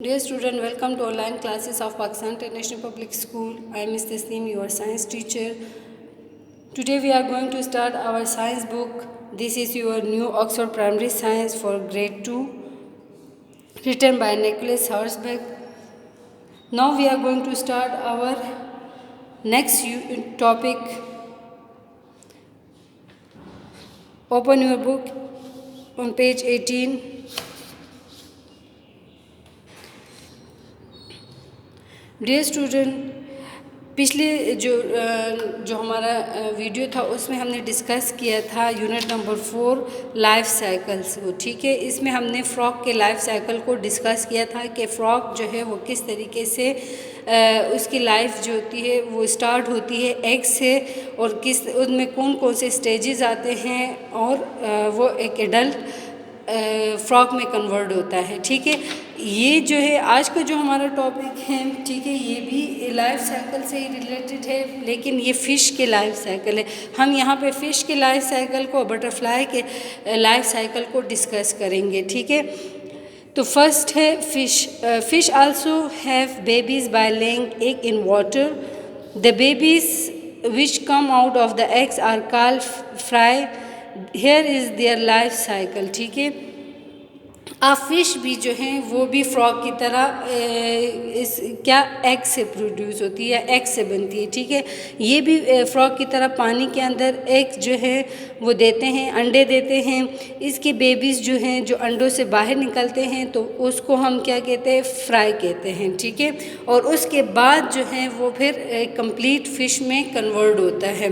Dear student, welcome to online classes of Pakistan International Public School. I am Ms. Tasneem, your science teacher. Today we are going to start our science book. This is your new Oxford Primary Science for grade 2, written by Nicholas Herzberg. Now we are going to start our next topic. Open your book on page 18. Dear student, पिछले जो हमारा video था उसमें हमने discuss किया था unit number 4 life cycles को। ठीक है, इसमें हमने फ्रॉग के लाइफ साइकिल को डिस्कस किया था कि फ्रॉग जो है वो किस तरीके से उसकी लाइफ जो होती है वो स्टार्ट होती है एग से, और किस उनमें कौन कौन से स्टेजेस आते हैं, और वो एक एडल्ट फ्रॉग में कन्वर्ट होता है। ठीक है, ये जो है आज का जो हमारा टॉपिक है, ठीक है, ये भी लाइफ साइकिल से ही रिलेटेड है, लेकिन ये फ़िश के लाइफ साइकिल है। हम यहाँ पे फ़िश के लाइफ साइकिल को, बटरफ्लाई के लाइफ साइकिल को डिस्कस करेंगे। ठीक है, तो फर्स्ट है fish also have babies by laying egg in water. The babies which come out of the eggs are called fry. Here is their life cycle. ठीक है, अब फिश भी जो हैं वो भी फ्रॉग की तरह एग से प्रोड्यूस होती है, एग से बनती है। ठीक है, ये भी फ्रॉग की तरह पानी के अंदर एग जो है वो देते हैं, अंडे देते हैं। इसके बेबीज़ जो हैं जो अंडों से बाहर निकलते हैं तो उसको हम क्या कहते हैं, फ्राई कहते हैं। ठीक है, और उसके बाद जो है वो फिर कंप्लीट फ़िश में कन्वर्ट होता है।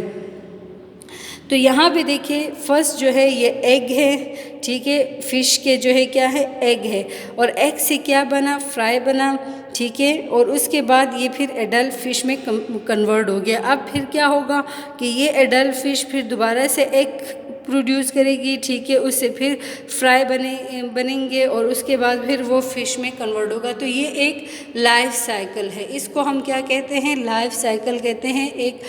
तो यहाँ पे देखिए फर्स्ट जो है ये एग है। ठीक है, फ़िश के जो है क्या है, एग है, और एग से क्या बना, फ्राई बना। ठीक है, और उसके बाद ये फिर एडल्ट फ़िश में कन्वर्ट हो गया। अब फिर क्या होगा कि ये एडल्ट फ़िश फिर दोबारा से एग प्रोड्यूस करेगी। ठीक है, उससे फिर फ्राई बनेंगे, और उसके बाद फिर वो फ़िश में कन्वर्ट होगा। तो ये एक लाइफ साइकिल है, इसको हम क्या कहते हैं, लाइफ साइकिल कहते हैं, एक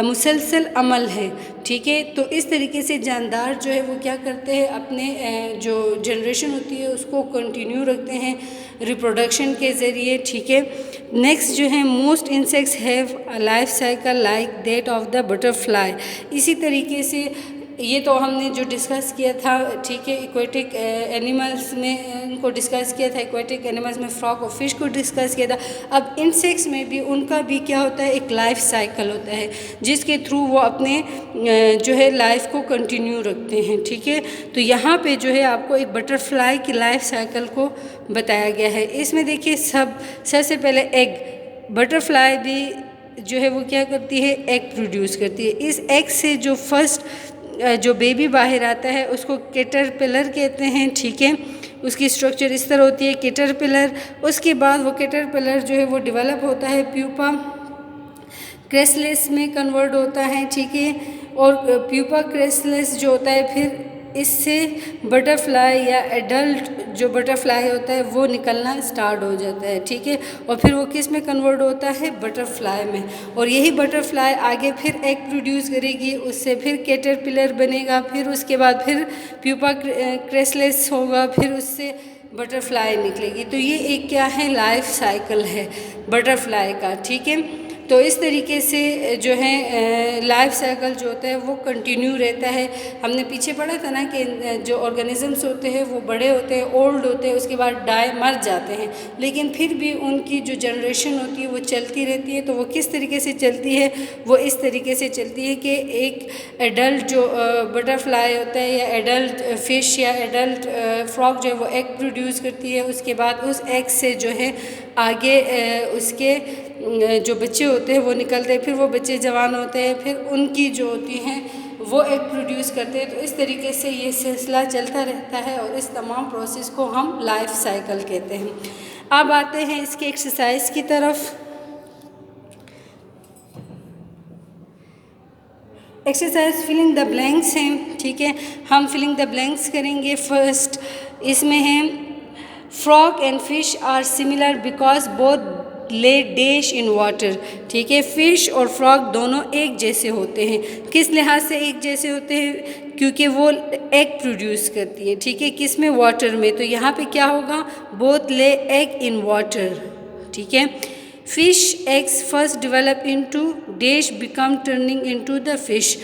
मुसलसल अमल है। ठीक है, तो इस तरीके से जानदार जो है वो क्या करते हैं, अपने जो जनरेशन होती है उसको कंटिन्यू रखते हैं रिप्रोडक्शन के ज़रिए। ठीक है, नेक्स्ट जो है most insects have a life cycle like that of the butterfly. इसी तरीके से ये तो हमने जो डिस्कस किया था। ठीक है, एक्वेटिक एनिमल्स में इनको डिस्कस किया था, एक्वेटिक एनिमल्स में फ्रॉग और फिश को डिस्कस किया था। अब इंसेक्ट्स में भी उनका भी क्या होता है, एक लाइफ साइकिल होता है जिसके थ्रू वो अपने जो है लाइफ को कंटिन्यू रखते हैं। ठीक है, तो यहाँ पे जो है आपको एक बटरफ्लाई की लाइफ साइकिल को बताया गया है। इसमें देखिए सबसे पहले एग, बटरफ्लाई भी जो है वो क्या करती है, एग प्रोड्यूस करती है। इस एग से जो फर्स्ट जो बेबी बाहर आता है उसको कैटरपिलर कहते हैं। ठीक है, उसकी स्ट्रक्चर इस तरह होती है, कैटरपिलर। उसके बाद वो कैटरपिलर जो है वो डेवलप होता है, प्यूपा क्रेसलेस में कन्वर्ट होता है। ठीक है, और प्यूपा क्रेसलेस जो होता है फिर इससे बटरफ्लाई या एडल्ट जो बटरफ्लाई होता है वो निकलना स्टार्ट हो जाता है। ठीक है, और फिर वो किस में कन्वर्ट होता है, बटरफ्लाई में, और यही बटरफ्लाई आगे फिर एग प्रोड्यूस करेगी, उससे फिर कैटरपिलर बनेगा, फिर उसके बाद फिर प्यूपा क्रेसलेस होगा, फिर उससे बटरफ्लाई निकलेगी। तो ये एक क्या है, लाइफ साइकिल है बटरफ्लाई का। ठीक है, तो इस तरीके से जो है लाइफ साइकिल जो होता है वो कंटिन्यू रहता है। हमने पीछे पढ़ा था ना कि जो ऑर्गेनिजम्स होते हैं वो बड़े होते हैं, ओल्ड होते हैं, उसके बाद मर जाते हैं, लेकिन फिर भी उनकी जो जनरेशन होती है वो चलती रहती है। तो वो किस तरीके से चलती है, वो इस तरीके से चलती है कि एक एडल्ट जो बटरफ्लाई होता है या एडल्ट फ़िश या एडल्ट फ्रॉग जो है वो एग प्रोड्यूस करती है। उसके बाद उस एग से जो है आगे उसके जो बच्चे होते हैं वो निकलते हैं, फिर वो बच्चे जवान होते हैं, फिर उनकी जो होती हैं वो एग प्रोड्यूस करते हैं। तो इस तरीके से ये सिलसिला चलता रहता है, और इस तमाम प्रोसेस को हम लाइफ साइकिल कहते हैं। अब आते हैं इसके एक्सरसाइज की तरफ। एक्सरसाइज फिलिंग द ब्लैंक्स हैं। ठीक है, हम फिलिंग द ब्लैंक्स करेंगे। फर्स्ट इसमें है frog and fish are similar because both lay dash in water. ठीक है, फ़िश और फ्रॉग दोनों एक जैसे होते हैं। किस लिहाज से एक जैसे होते हैं, क्योंकि वो एग प्रोड्यूस करती है, ठीक है, किस में, वाटर में। तो यहाँ पे क्या होगा, बोथ ले एग इन वाटर, ठीक है। Fish eggs first develop into dash become turning into the fish.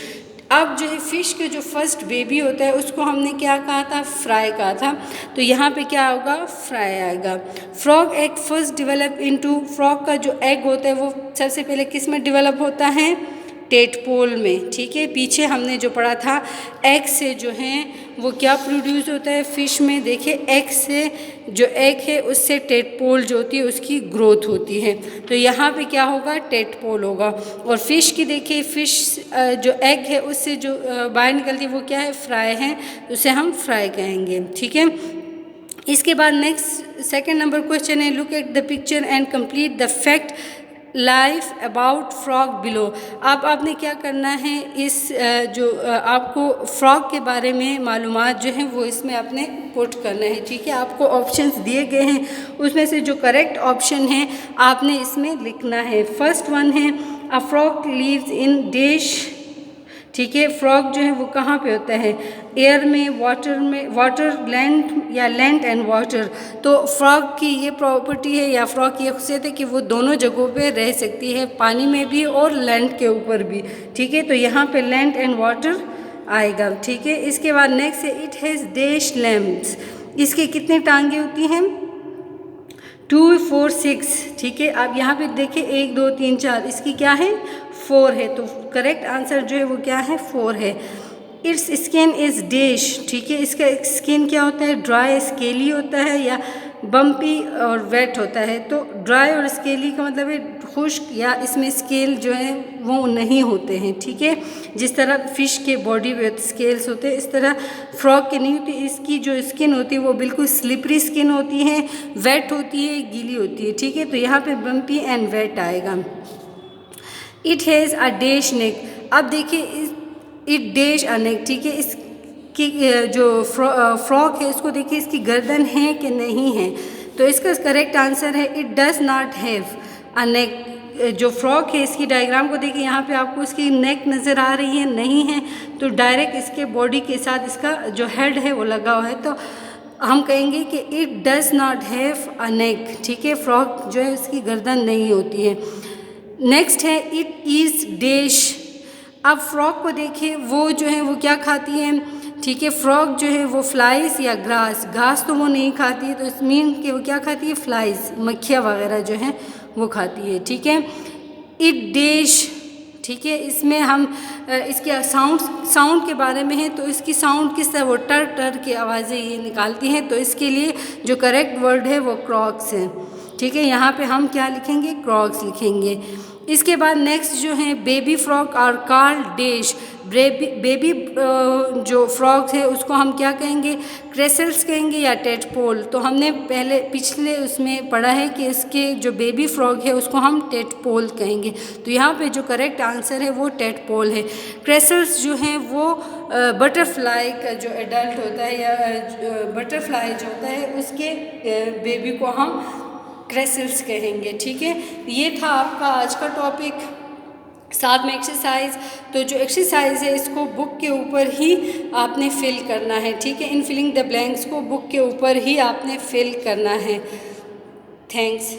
अब जो है फ़िश के जो फर्स्ट बेबी होता है उसको हमने क्या कहा था, फ्राई कहा था, तो यहाँ पे क्या होगा, फ्राई आएगा। Frog egg first develop into, frog का जो एग होता है वो सबसे पहले किस में डेवलप होता है, टेडपोल में, ठीक है। पीछे हमने जो पढ़ा था एग से जो है वो क्या प्रोड्यूस होता है फ़िश में, देखिए एग से जो एग है उससे टेडपोल जो होती है उसकी ग्रोथ होती है, तो यहाँ पे क्या होगा, टेडपोल होगा। और फ़िश की देखिए, फ़िश जो एग है उससे जो बाहर निकलती है वो क्या है, फ्राई है, उसे हम फ्राई कहेंगे, ठीक है। इसके बाद नेक्स्ट सेकेंड नंबर क्वेश्चन है, look at the picture and complete the fact life about frog below. अब आपने क्या करना है, इस जो आपको फ्रॉग के बारे में मालूमात जो हैं वो इसमें आपने पुट करना है, ठीक है। आपको ऑप्शंस दिए गए हैं, उसमें से जो करेक्ट ऑप्शन है आपने इसमें लिखना है। फर्स्ट वन है, a frog leaves in dash, ठीक है। फ्रॉग जो है वो कहाँ पे होता है, एयर में, वाटर, लैंड या लैंड एंड वाटर। तो फ्रॉग की ये प्रॉपर्टी है या फ्रॉग की ये खासियत है कि वो दोनों जगहों पे रह सकती है, पानी में भी और लैंड के ऊपर भी, ठीक है। तो यहाँ पे लैंड एंड वाटर आएगा, ठीक है। इसके बाद नेक्स्ट है, इट हैज़ डैश लैम्स, इसके कितने टांगे होती हैं, 2, 4, 6, ठीक है। अब यहाँ पे देखिए 1, 2, 3, 4, इसकी क्या है, 4 है, तो करेक्ट आंसर जो है वो क्या है, 4 है। इट्स स्किन इज़ डैश, ठीक है, इसका स्किन क्या होता है, ड्राई स्केली होता है या बम्पी और वेट होता है। तो ड्राई और स्केली का मतलब है खुश्क, या इसमें स्केल जो है वो नहीं होते हैं, ठीक है। जिस तरह फ़िश के बॉडी पे स्केल्स होते हैं इस तरह फ्रॉग के नहीं होती, इसकी जो स्किन होती है वो बिल्कुल स्लिपरी स्किन होती है, वेट होती है, गीली होती है, ठीक है। तो यहाँ पे बम्पी एंड वेट आएगा। इट हैज़ अ डैश नेक, अब देखिए इट डैश अ नेक, ठीक है। इसकी जो फ्रॉग है उसको देखिए इसकी गर्दन है कि नहीं है, तो इसका करेक्ट आंसर है it does not have a नेक। जो फ्रॉग है इसकी डायग्राम को देखिए, यहाँ पे आपको इसकी नेक नज़र आ रही है, नहीं है, तो डायरेक्ट इसके बॉडी के साथ इसका जो हेड है वो लगा हुआ है, तो हम कहेंगे कि it does not have a नेक, ठीक है। फ्रॉग जो है उसकी गर्दन नहीं होती है। नेक्स्ट है, इट इज़ डैश। अब फ्रॉग को देखिए वो जो है वो क्या खाती है, ठीक है। फ्रॉग जो है वो फ्लाइज या घास तो वो नहीं खाती है, तो इस मीन कि वो क्या खाती है, फ्लाइज, मक्खियाँ वगैरह जो है वो खाती है, ठीक है। इट डैश, ठीक है। इसमें हम इसके साउंड के बारे में है, तो इसकी साउंड किस तरह, वो टर टर की आवाज़ें ये निकालती हैं, तो इसके लिए जो करेक्ट वर्ड है वो क्रॉक्स है, ठीक है। यहाँ पे हम क्या लिखेंगे, क्रॉक्स लिखेंगे। इसके बाद नेक्स्ट जो है, baby frog are called dash. Baby जो फ्रॉग है उसको हम क्या कहेंगे, क्रेसल्स कहेंगे या टेडपोल। तो हमने पहले पिछले उसमें पढ़ा है कि इसके जो बेबी फ्रॉग है उसको हम टेडपोल कहेंगे, तो यहाँ पे जो करेक्ट आंसर है वो टेडपोल है। क्रेसल्स जो हैं वो बटरफ्लाई का जो एडल्ट होता है या बटरफ्लाई जो होता है उसके बेबी को हम क्रेसल्स कहेंगे, ठीक है। ये था आपका आज का टॉपिक, साथ में एक्सरसाइज। तो जो एक्सरसाइज है इसको बुक के ऊपर ही आपने फिल करना है, ठीक है। इन फिलिंग द ब्लैंक्स को बुक के ऊपर ही आपने फिल करना है। थैंक्स।